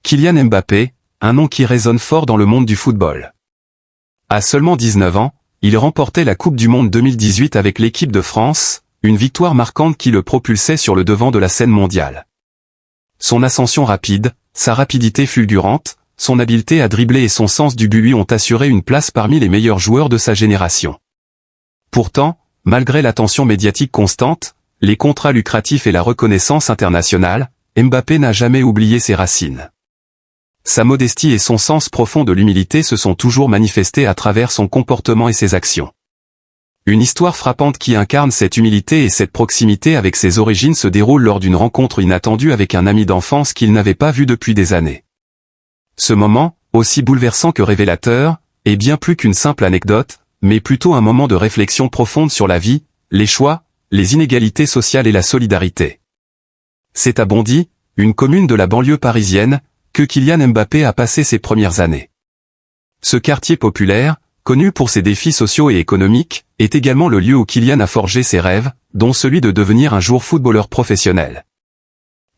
Kylian Mbappé, un nom qui résonne fort dans le monde du football. À seulement 19 ans, il remportait la Coupe du Monde 2018 avec l'équipe de France, une victoire marquante qui le propulsait sur le devant de la scène mondiale. Son ascension rapide, sa rapidité fulgurante, son habileté à dribbler et son sens du but lui ont assuré une place parmi les meilleurs joueurs de sa génération. Pourtant, malgré l'attention médiatique constante, les contrats lucratifs et la reconnaissance internationale, Mbappé n'a jamais oublié ses racines. Sa modestie et son sens profond de l'humilité se sont toujours manifestés à travers son comportement et ses actions. Une histoire frappante qui incarne cette humilité et cette proximité avec ses origines se déroule lors d'une rencontre inattendue avec un ami d'enfance qu'il n'avait pas vu depuis des années. Ce moment, aussi bouleversant que révélateur, est bien plus qu'une simple anecdote, mais plutôt un moment de réflexion profonde sur la vie, les choix, les inégalités sociales et la solidarité. C'est à Bondy, une commune de la banlieue parisienne, que Kylian Mbappé a passé ses premières années. Ce quartier populaire, connu pour ses défis sociaux et économiques, est également le lieu où Kylian a forgé ses rêves, dont celui de devenir un jour footballeur professionnel.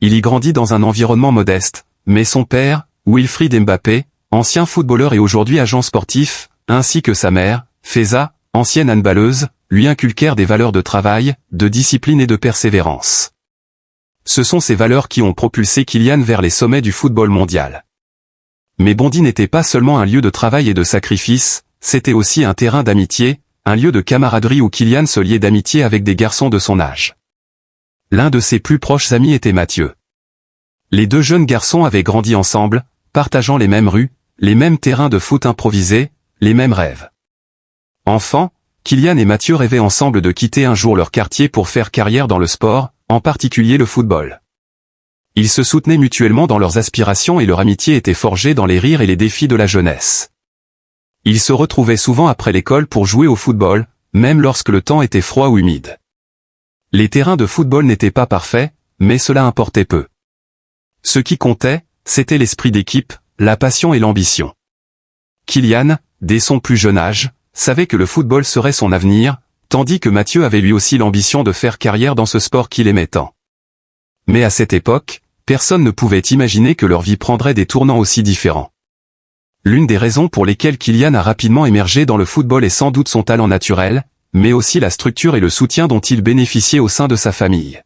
Il y grandit dans un environnement modeste, mais son père, Wilfried Mbappé, ancien footballeur et aujourd'hui agent sportif, ainsi que sa mère, Faiza, ancienne handballeuse, lui inculquèrent des valeurs de travail, de discipline et de persévérance. Ce sont ces valeurs qui ont propulsé Kylian vers les sommets du football mondial. Mais Bondy n'était pas seulement un lieu de travail et de sacrifice, c'était aussi un terrain d'amitié, un lieu de camaraderie où Kylian se liait d'amitié avec des garçons de son âge. L'un de ses plus proches amis était Mathieu. Les deux jeunes garçons avaient grandi ensemble, partageant les mêmes rues, les mêmes terrains de foot improvisés, les mêmes rêves. Enfants, Kylian et Mathieu rêvaient ensemble de quitter un jour leur quartier pour faire carrière dans le sport, en particulier le football. Ils se soutenaient mutuellement dans leurs aspirations et leur amitié était forgée dans les rires et les défis de la jeunesse. Ils se retrouvaient souvent après l'école pour jouer au football, même lorsque le temps était froid ou humide. Les terrains de football n'étaient pas parfaits, mais cela importait peu. Ce qui comptait, c'était l'esprit d'équipe, la passion et l'ambition. Kylian, dès son plus jeune âge, savait que le football serait son avenir, tandis que Mathieu avait lui aussi l'ambition de faire carrière dans ce sport qu'il aimait tant. Mais à cette époque, personne ne pouvait imaginer que leur vie prendrait des tournants aussi différents. L'une des raisons pour lesquelles Kylian a rapidement émergé dans le football est sans doute son talent naturel, mais aussi la structure et le soutien dont il bénéficiait au sein de sa famille.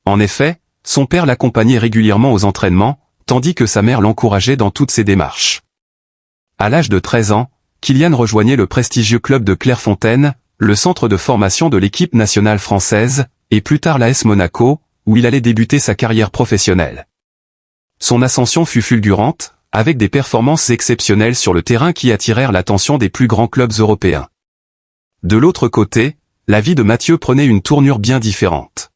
En effet, son père l'accompagnait régulièrement aux entraînements, tandis que sa mère l'encourageait dans toutes ses démarches. À l'âge de 13 ans, Kylian rejoignait le prestigieux club de Clairefontaine, le centre de formation de l'équipe nationale française, et plus tard l'AS Monaco, où il allait débuter sa carrière professionnelle. Son ascension fut fulgurante, avec des performances exceptionnelles sur le terrain qui attirèrent l'attention des plus grands clubs européens. De l'autre côté, la vie de Mathieu prenait une tournure bien différente.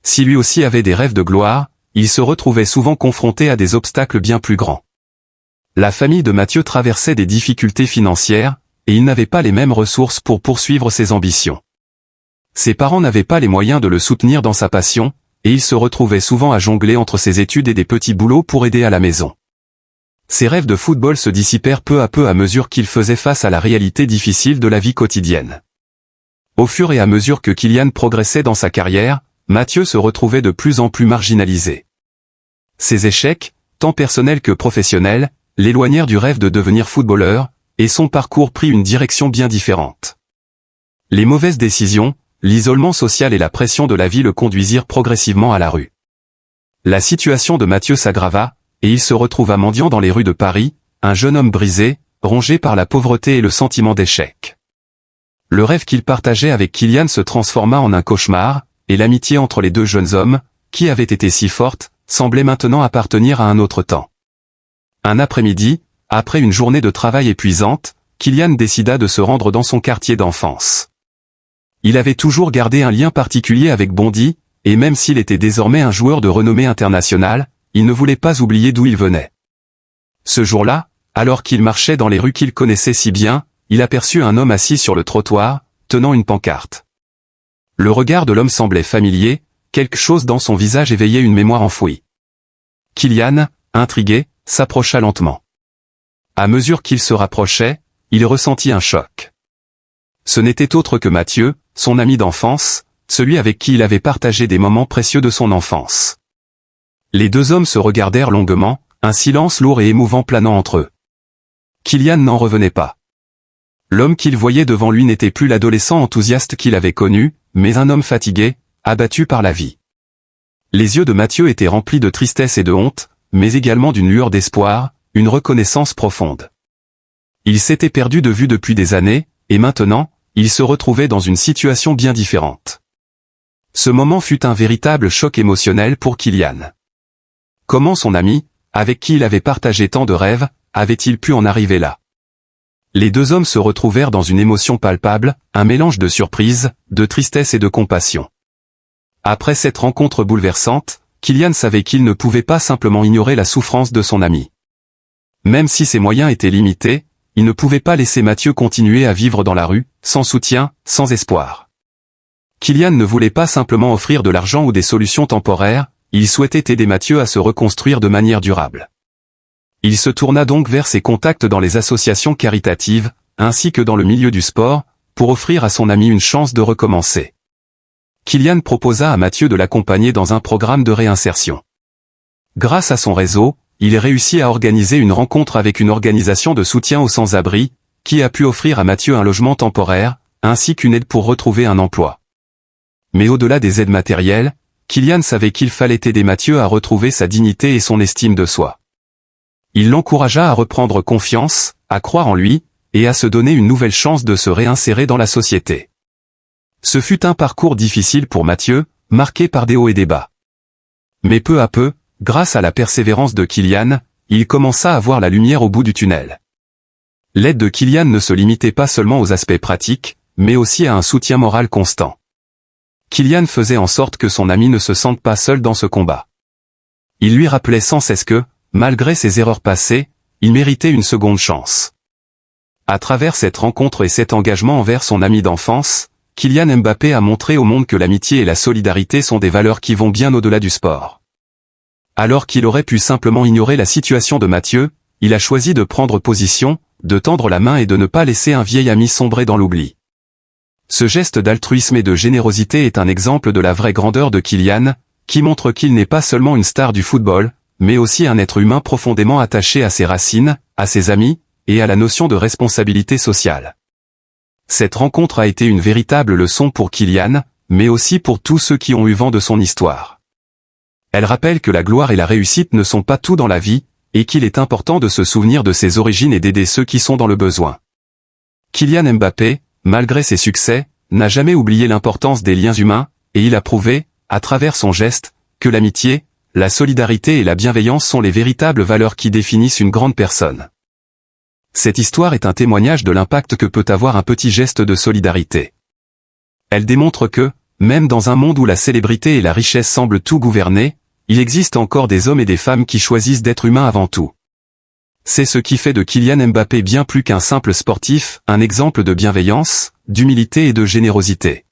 Si lui aussi avait des rêves de gloire, il se retrouvait souvent confronté à des obstacles bien plus grands. La famille de Mathieu traversait des difficultés financières, et il n'avait pas les mêmes ressources pour poursuivre ses ambitions. Ses parents n'avaient pas les moyens de le soutenir dans sa passion, et il se retrouvait souvent à jongler entre ses études et des petits boulots pour aider à la maison. Ses rêves de football se dissipèrent peu à peu à mesure qu'il faisait face à la réalité difficile de la vie quotidienne. Au fur et à mesure que Kylian progressait dans sa carrière, Mathieu se retrouvait de plus en plus marginalisé. Ses échecs, tant personnels que professionnels, l'éloignèrent du rêve de devenir footballeur, et son parcours prit une direction bien différente. Les mauvaises décisions, l'isolement social et la pression de la vie le conduisirent progressivement à la rue. La situation de Mathieu s'aggrava, et il se retrouva mendiant dans les rues de Paris, un jeune homme brisé, rongé par la pauvreté et le sentiment d'échec. Le rêve qu'il partageait avec Kylian se transforma en un cauchemar, et l'amitié entre les deux jeunes hommes, qui avait été si forte, semblait maintenant appartenir à un autre temps. Un après-midi, après une journée de travail épuisante, Kylian décida de se rendre dans son quartier d'enfance. Il avait toujours gardé un lien particulier avec Bondy, et même s'il était désormais un joueur de renommée internationale, il ne voulait pas oublier d'où il venait. Ce jour-là, alors qu'il marchait dans les rues qu'il connaissait si bien, il aperçut un homme assis sur le trottoir, tenant une pancarte. Le regard de l'homme semblait familier, quelque chose dans son visage éveillait une mémoire enfouie. Kylian, intrigué, s'approcha lentement. À mesure qu'il se rapprochait, il ressentit un choc. Ce n'était autre que Mathieu, son ami d'enfance, celui avec qui il avait partagé des moments précieux de son enfance. Les deux hommes se regardèrent longuement, Un silence lourd et émouvant planant entre eux. Kylian n'en revenait pas. L'homme qu'il voyait devant lui n'était plus l'adolescent enthousiaste qu'il avait connu, mais un homme fatigué, abattu par la vie. Les yeux de Mathieu étaient remplis de tristesse et de honte, mais également d'une lueur d'espoir, une reconnaissance profonde. Il s'était perdu de vue depuis des années, et maintenant, il se retrouvait dans une situation bien différente. Ce moment fut un véritable choc émotionnel pour Kylian. Comment son ami, avec qui il avait partagé tant de rêves, avait-il pu en arriver là? Les deux hommes se retrouvèrent dans une émotion palpable, un mélange de surprise, de tristesse et de compassion. Après cette rencontre bouleversante, Kylian savait qu'il ne pouvait pas simplement ignorer la souffrance de son ami. Même si ses moyens étaient limités, il ne pouvait pas laisser Mathieu continuer à vivre dans la rue, sans soutien, sans espoir. Kylian ne voulait pas simplement offrir de l'argent ou des solutions temporaires, il souhaitait aider Mathieu à se reconstruire de manière durable. Il se tourna donc vers ses contacts dans les associations caritatives, ainsi que dans le milieu du sport, pour offrir à son ami une chance de recommencer. Kylian proposa à Mathieu de l'accompagner dans un programme de réinsertion. Grâce à son réseau, il réussit à organiser une rencontre avec une organisation de soutien aux sans-abri, qui a pu offrir à Mathieu un logement temporaire, ainsi qu'une aide pour retrouver un emploi. Mais au-delà des aides matérielles, Kylian savait qu'il fallait aider Mathieu à retrouver sa dignité et son estime de soi. Il l'encouragea à reprendre confiance, à croire en lui, et à se donner une nouvelle chance de se réinsérer dans la société. Ce fut un parcours difficile pour Mathieu, marqué par des hauts et des bas. Mais peu à peu, grâce à la persévérance de Kylian, il commença à voir la lumière au bout du tunnel. L'aide de Kylian ne se limitait pas seulement aux aspects pratiques, mais aussi à un soutien moral constant. Kylian faisait en sorte que son ami ne se sente pas seul dans ce combat. Il lui rappelait sans cesse que, malgré ses erreurs passées, il méritait une seconde chance. À travers cette rencontre et cet engagement envers son ami d'enfance, Kylian Mbappé a montré au monde que l'amitié et la solidarité sont des valeurs qui vont bien au-delà du sport. Alors qu'il aurait pu simplement ignorer la situation de Mathieu, il a choisi de prendre position, de tendre la main et de ne pas laisser un vieil ami sombrer dans l'oubli. Ce geste d'altruisme et de générosité est un exemple de la vraie grandeur de Kylian, qui montre qu'il n'est pas seulement une star du football, mais aussi un être humain profondément attaché à ses racines, à ses amis, et à la notion de responsabilité sociale. Cette rencontre a été une véritable leçon pour Kylian, mais aussi pour tous ceux qui ont eu vent de son histoire. Elle rappelle que la gloire et la réussite ne sont pas tout dans la vie, et qu'il est important de se souvenir de ses origines et d'aider ceux qui sont dans le besoin. Kylian Mbappé, malgré ses succès, n'a jamais oublié l'importance des liens humains, et il a prouvé, à travers son geste, que l'amitié, la solidarité et la bienveillance sont les véritables valeurs qui définissent une grande personne. Cette histoire est un témoignage de l'impact que peut avoir un petit geste de solidarité. Elle démontre que, même dans un monde où la célébrité et la richesse semblent tout gouverner, il existe encore des hommes et des femmes qui choisissent d'être humains avant tout. C'est ce qui fait de Kylian Mbappé bien plus qu'un simple sportif, un exemple de bienveillance, d'humilité et de générosité.